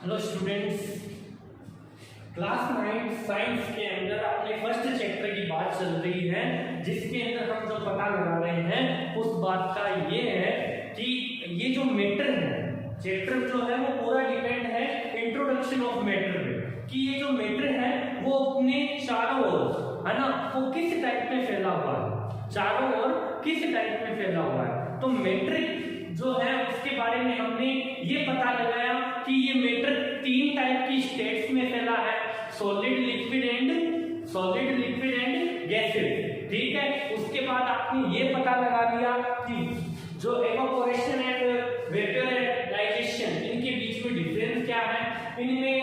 Hello students, class 9 science के अंदर अपने फर्स्ट चैप्टर की बात चल रही है, जिसके अंदर हम जो पता लगा रहे हैं उस बात का ये है कि ये जो मैटर है, चैप्टर जो है वो पूरा डिपेंड है इंट्रोडक्शन ऑफ मैटर पे, कि ये जो मैटर है वो अपने चारों ओर है ना, वो किस टाइप में फैला हुआ है, चारों ओर किस टाइप में फैला हुआ है। तो मैटर जो है उसके बारे में हमने ये पता लगाया कि ये मैटर तीन टाइप की स्टेट्स में फैला है, सॉलिड, लिक्विड एंड गैसेस। ठीक है, उसके बाद आपने ये पता लगा लिया कि जो एवापोरेशन एंड वेपराइजेशन, इनके बीच में डिफरेंस क्या है, इनमें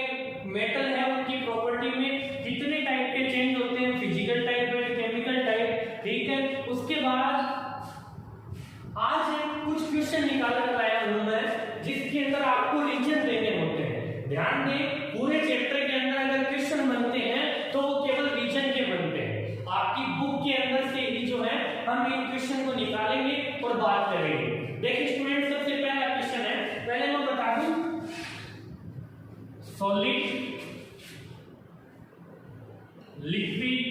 मेटल है उनकी प्रॉपर्टी में कितने टाइप के चेंज होते हैं, फिजिकल टाइप और केमिकल टाइप। ठीक है, उसके बाद आज कुछ क्वेश्चन निकाल कर आया हूं मैं, जिसके अंदर आपको रीजन देने होते हैं। ध्यान दें, पूरे चैप्टर के अंदर अगर क्वेश्चन बनते हैं तो वो केवल रीजन के बनते हैं। आपकी बुक के अंदर से ही जो है हम इन क्वेश्चन को निकालेंगे और बात करेंगे। देखिए स्टूडेंट, सबसे पहला क्वेश्चन है, पहले मैं बता दूं, सॉलिड, लिक्विड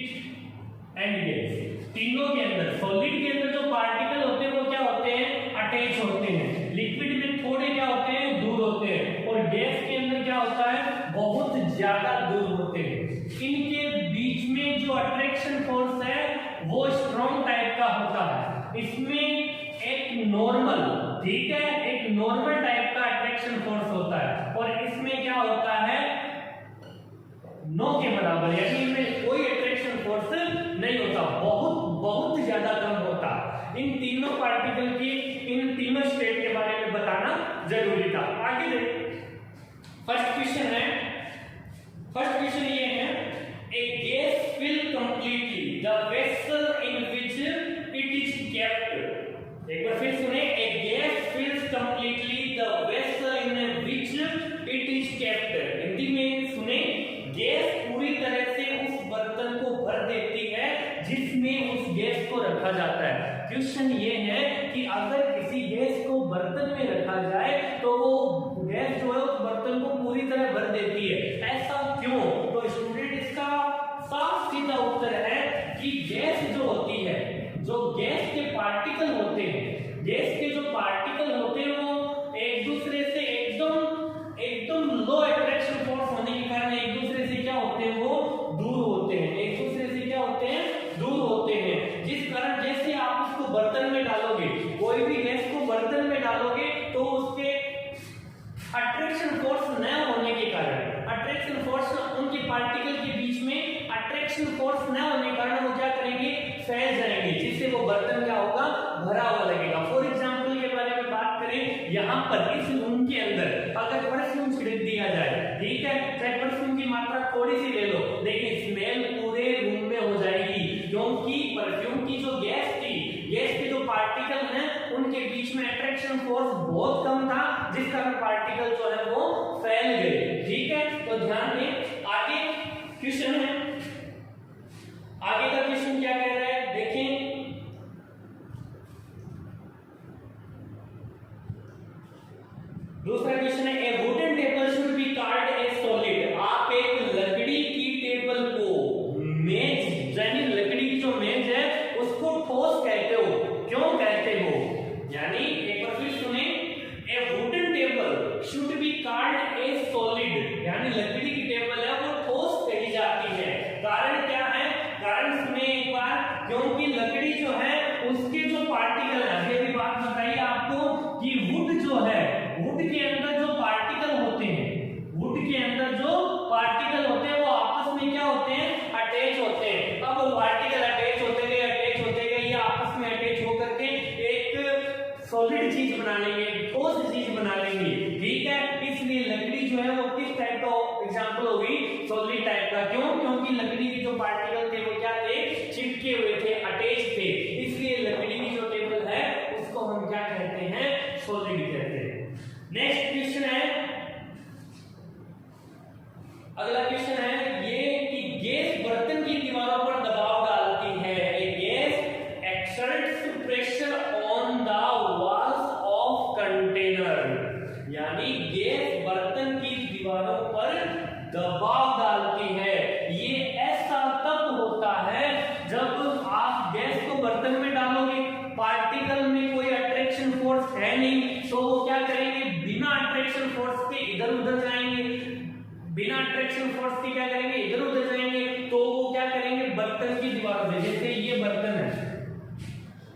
एंड गैस, तीनों के अंदर सॉलिड के अंदर जो पार्टिकल होते हैं वो क्या होते हैं, अटैच होते हैं। लिक्विड में थोड़े क्या होते हैं, दूर होते हैं। और गैस के अंदर क्या होता है, बहुत ज्यादा दूर होते हैं। इनके बीच में जो अट्रैक्शन फोर्स है वो स्ट्रॉन्ग टाइप का होता है। इसमें एक नॉर्मल, ठीक है, एक नॉर्मल टाइप का अट्रैक्शन फोर्स होता है, और इसमें क्या होता है, नो के बराबर, यानी इनमें कोई अट्रैक्शन फोर्स नहीं होता, बहुत ज्यादा कम होता। इन तीनों पार्टिकल की, इन तीनों स्टेट के बारे में बताना जरूरी था। आगे देखिए, फर्स्ट क्वेश्चन ये है, a gas fill completely the vessel in which it is kept. एक बार फिर सुने, a gas fills completely the vessel in which it is kept. Hindi में सुने, गैस पूरी तरह से उस बर्तन को भर देती है जिसमें उस गैस को रखा जाता है। क्वेश्चन ये है कि अगर किसी गैस को बर्तन में रखा जाए तो वो गैस जो है उस बर्तन को पूरी तरह भर देती है, ऐसा क्यों? तो स्टूडेंट, इसका साफ सीधा उत्तर है कि गैस जो होती है, जो गैस के पार्टिकल होते हैं, गैस के जो पार्टिकल होते हैं वो एक दूसरे से एकदम लो अट्रैक्शन फोर्स होने के कारण एक दूसरे से क्या होते हैं, वो दूर होते हैं, एक दूसरे से क्या होते हैं, दूर होते हैं। जिस कारण जैसे आप उसको बर्तन में डालोगे, कोई भी गैस को बर्तन में डालोगे तो उसके अट्रैक्शन फोर्स न होने के कारण, अट्रैक्शन फोर्स उनके पार्टिकल के बीच में अट्रैक्शन फोर्स न होने के कारण वो क्या करेंगे, फैल जाएंगे, जिससे वो बर्तन क्या होगा, भरा हुआ लगेगा। फॉर एग्जांपल के बारे में बात करें, यहाँ पर इस रूम के अंदर अगर परफ्यूम छिड़क दिया जाए, ठीक है, चाहे परफ्यूम की मात्रा थोड़ी सी ले लो, लेकिन स्मेल पूरे रूम में हो जाएगी, क्योंकि परफ्यूम की जो गैस थी, गैस के जो पार्टिकल हैं उनके बीच में अट्रैक्शन फोर्स बहुत कम था, जिस कारण पार्टिकल जो है वो फैल गए। ठीक है, तो ध्यान दें। आगे क्वेश्चन है, आगे का क्वेश्चन क्या कह रहा है, देखें, दूसरा क्वेश्चन है, a wooden table should be carved as solid. आप एक लकड़ी की टेबल को, मेज यानी लकड़ी की जो मेज है उसको ठोस कहते हो, क्यों कहते हो? यानी एक बार फिर सुने, a wooden table should be carved as solid, यानी लकड़ी की टेबल है वो ठोस कही जाती है। कारण क्या है, कारण सुने एक बार, क्योंकि लकड़ी जो है उसके जो पार्टिकल है, अभी भी बात बताइए आपको कि वुड जो है, वुड के अंदर जो पार्टिकल होते हैं, वुड के अंदर जो पार्टिकल होते हैं वो आपस में क्या होते हैं, अटैच होते हैं। अब वो पार्टिकल अटैच होते गए, ये आपस में अटैच होकर के एक सॉलिड चीज बना लेंगे, ठोस चीज बना लेंगे। ठीक है, इसलिए लकड़ी जो है वो किस टाइप का एग्जांपल होगी, सॉलिड टाइप का। क्यों? क्योंकि लकड़ी के जो पार्टिकल थे वो क्या थे, चिपके हुए थे, अटैच थे, इसलिए लकड़ी की जो टेबल है उसको हम क्या कहते हैं, सॉलिड कहते हैं। नेक्स्ट क्वेश्चन है, अगला क्वेश्चन है ये कि गैस बर्तन की दीवारों पर दबाव डालती है। A gas exerts pressure on the walls of container, यानी गैस बर्तन की दीवारों पार्टिकल में कोई अट्रैक्शन फोर्स है नहीं, तो वो क्या करेंगे, बिना अट्रैक्शन फोर्स के इधर उधर जाएंगे, बिना अट्रैक्शन फोर्स के क्या करेंगे, इधर उधर जाएंगे। तो वो क्या करेंगे, बर्तन की दीवारों पे, जैसे ये बर्तन है,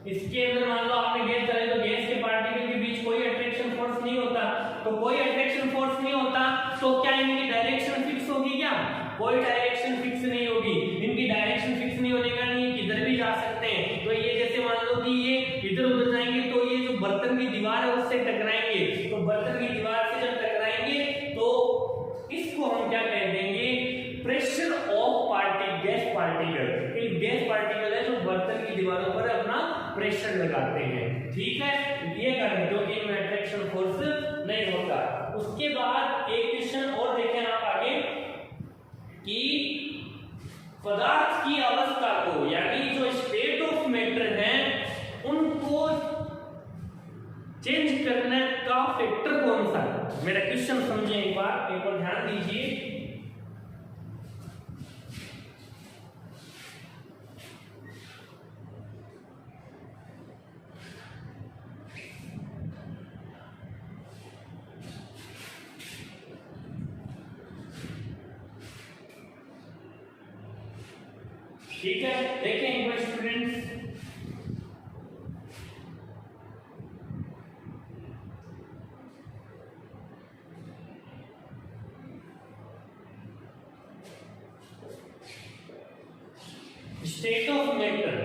इसके अंदर मान लो आपने गैस डाली, तो गैस के पार्टिकल के बीच कोई अट्रैक्शन फोर्स नहीं होता, तो कोई अट्रैक्शन फोर्स नहीं होता, तो क्या इनकी डायरेक्शन फिक्स होगी, क्या कोई डायरेक्शन फिक्स नहीं होगी। इनकी डायरेक्शन फिक्स नहीं होने का नहीं, किधर भी जा सकते हैं। तो ये जैसे मान लो कि ये इधर उधर जाएंगे, तो ये जो बर्तन की दीवार है उससे टकराएंगे, तो बर्तन की दीवार से जब टकराएंगे तो इसको हम क्या कह देंगे, प्रेशर ऑफ गैस पार्टिकल। एक गैस पार्टिकल है जो बर्तन की दीवारों पर अपना प्रेशर लगाते हैं, ठीक है, ये कारण क्योंकि इनमें अट्रैक्शन फोर्स नहीं होता। उसके बाद एक क्वेश्चन और देखें आप आगे कि पदार्थ की अवस्था को, यानी जो स्टेट ऑफ मैटर है उनको चेंज करने का फैक्टर कौन सा है। मेरा क्वेश्चन समझे एक बार ध्यान दीजिए। ठीक है, देखें एक बार स्टूडेंट्स, स्टेट ऑफ मैटर,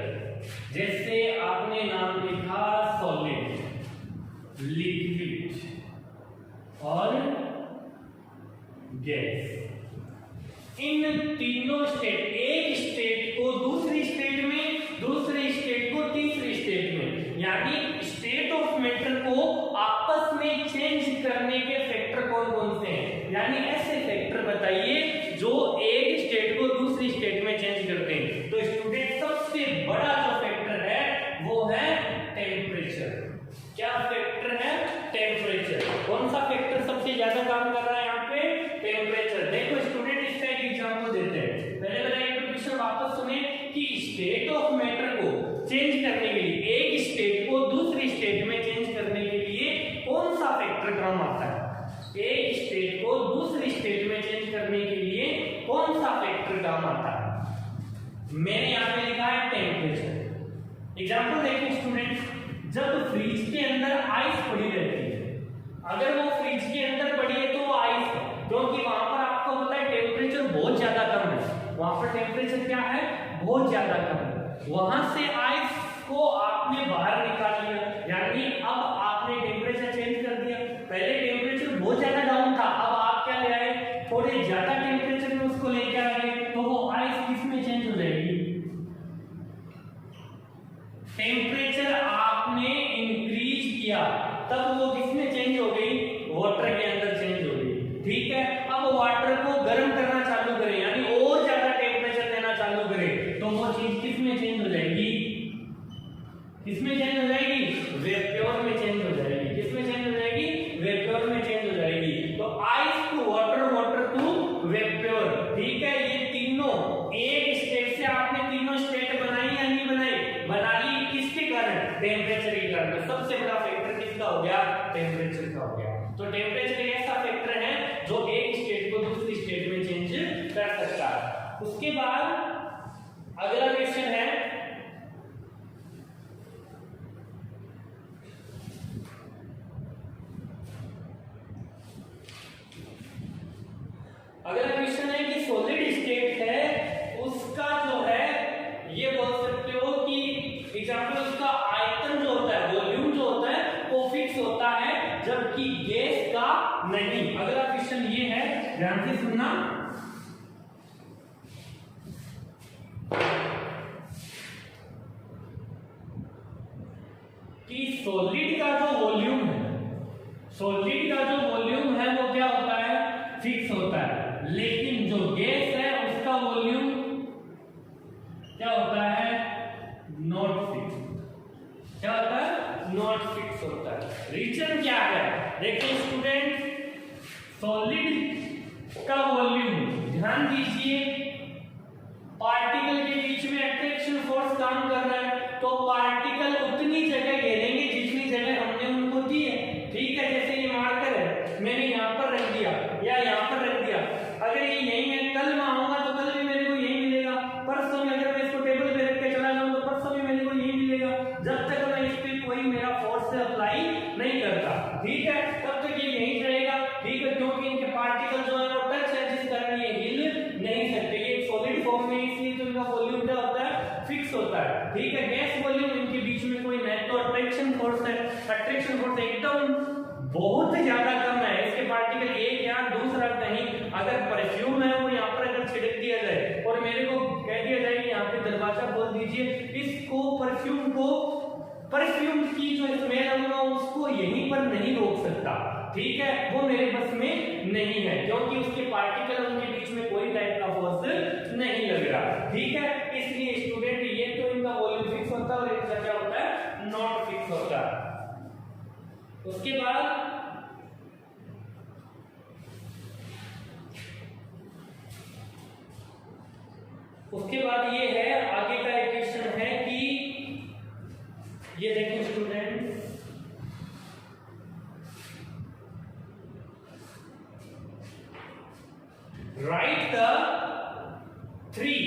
जैसे आपने नाम लिखा सॉलिड, लिक्विड और गैस, इन तीनों स्टेट, एक स्टेट को दूसरी स्टेट में, दूसरी स्टेट को तीसरी स्टेट में, यानी स्टेट ऑफ मैटर को आपस में चेंज करने के फैक्टर कौन कौन से हैं, यानी ऐसे फैक्टर बताइए जो एक स्टेट को दूसरी स्टेट में चेंज करते हैं। तो स्टूडेंट सबसे बड़ा जो फैक्टर है वो है टेम्परेचर। क्या फैक्टर है, टेम्परेचर। कौन सा फैक्टर सबसे ज्यादा काम कर रहा है यहाँ पे, टेम्परेचर। देखो स्टूडेंट इसका एक एग्जांपल देते हैं, पहले मेरा एक क्वेश्चन वापस सुने कि स्टेट ऑफ मैटर को चेंज करने के लिए, एक स्टेट को दूसरी स्टेट में चेंज करने के लिए कौन सा फैक्टर काम आता है, एक स्टेट को दूसरी स्टेट में चेंज करने के लिए कौन सा फैक्टर काम आता है। मैंने यहाँ पे लिखा है टेम्परेचर। एग्जांपल देखिए स्टूडेंट्स, जब फ्रिज के अंदर आइस पड़ी रहती है, अगर वो फ्रिज के अंदर पड़ी है तो वो आइस है, क्योंकि वहां पर आपको पता है टेम्परेचर बहुत ज्यादा कम है, वहां पर टेम्परेचर क्या है, बहुत ज्यादा कम है। वहां से आइस को आपने बाहर निकाल लिया, यानी अब आपने टेम्परेचर चेंज कर दिया। पहले टेम्परेचर बहुत ज्यादा डाउन था, अब आप क्या ले आए, थोड़े ज्यादा टेम्परेचर में उसको लेके आ गए, तो वो आइस किस में चेंज हो जाएगी, टेम्परेचर आपने इंक्रीज किया तब वो किसमें चेंज हो गई, वाटर के अंदर चेंज हो गई, ठीक है। अब वाटर को गर्म करना चालू करें, यानी और ज्यादा टेम्परेचर देना चालू करें, तो वो चीज किसमें चेंज हो जाएगी, किसमें चेंज हो जाएगी, वेपर में चेंज हो जाएगी। किसमें चेंज हो जाएगी, वेपर में चेंज हो जाएगी। तो ice to water, water to vapour, ठीक है। ये तीनों एक स्टेट से आपने तीनों स्टेट बनाई या नहीं बनाई, बना ली, किसके कारण, टेम्परेचर के कारण। सबसे बड़ा फैक्टर किसका हो गया, टेम्परेचर का हो गया। तो टेम्परेचर एक ऐसा फैक्टर है जो एक स्टेट को दूसरी स्टेट में चेंज कर सकता है। उसके बाद अगला क्वेश्चन है, अगला क्वेश्चन है कि सॉलिड स्टेट है उसका जो है, ये बोल सकते हो कि एग्जांपल उसका आयतन जो होता है, वॉल्यूम जो होता है वो फिक्स होता है, जबकि गैस का नहीं। अगला क्वेश्चन ये है, ध्यान से सुनना, कि सॉलिड का जो वॉल्यूम है, सॉलिड का जो वॉल्यूम है वो क्या होता है, फिक्स होता है, लेकिन जो गैस है उसका वॉल्यूम क्या होता है, नॉट फिक्स। क्या होता है, नॉट फिक्स होता है। रीजन क्या है, देखिए स्टूडेंट, सॉलिड का वॉल्यूम, ध्यान दीजिए, पार्टिकल के बीच में अट्रैक्शन फोर्स काम कर रहा है, तो पार्टिकल उतनी जगह घेर जब तक मैं इस पे कोई मेरा फोर्स से अप्लाई नहीं करता, ठीक है, तब तक ये यहीं रहेगा, ठीक है, क्योंकि इनके पार्टिकल जो है वो टच है, जिस कारण ये हिल नहीं सकते, ये सॉलिड फॉर्म में, इसलिए तो इनका वॉल्यूम क्या होता है, फिक्स होता है, ठीक है। गैस वॉल्यूम, इनके बीच में कोई नहीं, तो अट्रैक्शन फोर्स है, अट्रैक्शन फोर्स एकदम बहुत ज्यादा कम है, इसके पार्टिकल एक या दूसरा कहीं, अगर परफ्यूम है वो यहाँ पर अगर छिड़क दिया जाए और मेरे को कह दिया जाए कि यहाँ पे दरवाजा खोल दीजिए, इसको परफ्यूम की जो स्मेल है ना उसको यहीं पर नहीं रोक सकता, ठीक है, वो मेरे बस में नहीं है, क्योंकि उसके पार्टिकल उनके बीच में कोई टाइप का फोर्स नहीं लग रहा, ठीक है। इसलिए स्टूडेंट ये तो इनका वॉल्यूम फिक्स होता है और इनका क्या होता है, नॉट फिक्स होता है। उसके बाद ये है, आगे का एक क्वेश्चन है कि ये देखिए स्टूडेंट, राइट द 3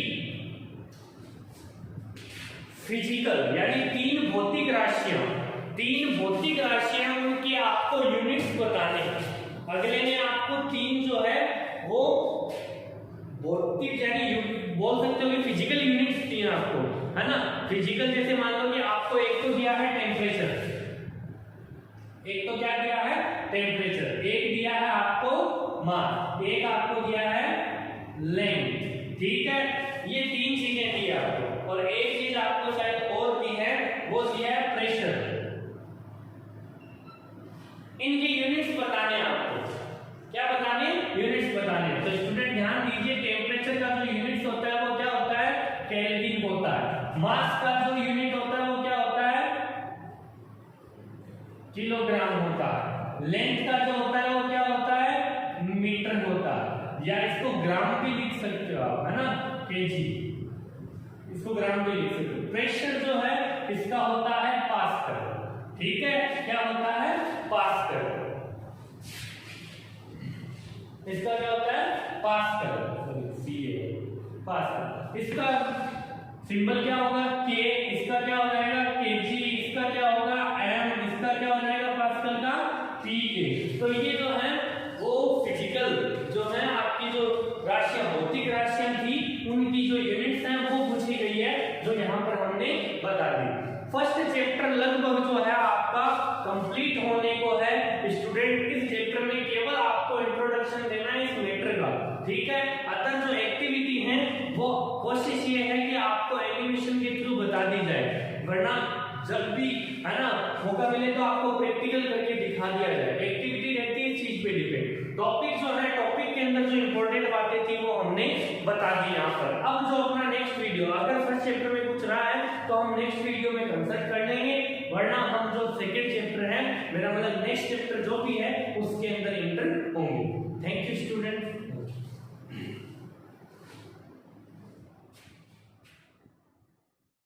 फिजिकल यानी 3 भौतिक राशियां उनकी आपको यूनिट्स बताने हैं। अगले ने आपको 3 जो है वो भौतिक यानी बोल सकते हो कि फिजिकल यूनिट्स दिए आपको, है ना। फिजिकल जैसे मान लो कि आपको एक तो दिया है टेम्परेचर, एक तो क्या दिया है टेम्परेचर, एक दिया है आपको मास, एक आपको दिया है लेंथ, ठीक है, ये 3 चीजें दी आपको, और एक चीज आपको शायद और दी है, वो दिया है प्रेशर। इनके यूनिट्स बताने आपको, क्या बताने, यूनिट्स बताने। तो स्टूडेंट ध्यान दीजिए, टेम्परेचर का जो यूनिट्स होता है वो क्या होता है, केल्विन होता है। मास का जो यूनिट होता है वो क्या होता है, किलोग्राम होता है। लेंथ का जो होता है वो क्या होता है, मीटर होता है, या इसको ग्राम भी लिख सकते हो आप, है ना, केजी, इसको ग्राम भी लिख सकते हो। प्रेशर जो है इसका होता है पास्कल, ठीक है, क्या होता है, पास्कल, इसका क्या होता है, पास्कल, पास्कल। इसका सिंबल क्या होगा, के, इसका क्या हो जाएगा, केजी, इसका क्या होगा, एम, इसका क्या हो जाएगा पास्कल का, पीके। तो ये जो है वो फिजिकल जो है आपकी जो राशियां, भौतिक राशियां थी, उनकी जो यूनिट्स हैं वो पूछी गई है, जो यहाँ पर हमने बता दी। फर्स्ट चैप्टर लगभग जो है आपका कंप्लीट होने को है स्टूडेंट। इस चैप्टर में केवल आपको इंट्रोडक्शन देना है इस मैटर का, ठीक है। अतः जो एक्टिविटी है वो कोशिश ये है कि आपको एनिमेशन के थ्रू बता दी जाए, वरना जब भी, है ना, मौका मिले तो आपको प्रैक्टिकल करके दिखा दिया जाए। एक्टिविटी रहती है इस चीज पे डिपेंड। टॉपिक जो है, टॉपिक के अंदर जो इंपॉर्टेंट बातें थी वो हमने बता दी यहाँ पर। अब जो अपना नेक्स्ट वीडियो, अगर फर्स्ट चैप्टर में कुछ रहा है तो हम नेक्स्ट वीडियो में कंसल्ट कर लेंगे, वरना हम जो सेकेंड चैप्टर है, मेरा मतलब नेक्स्ट चैप्टर जो भी है उसके अंदर एंटर होंगे।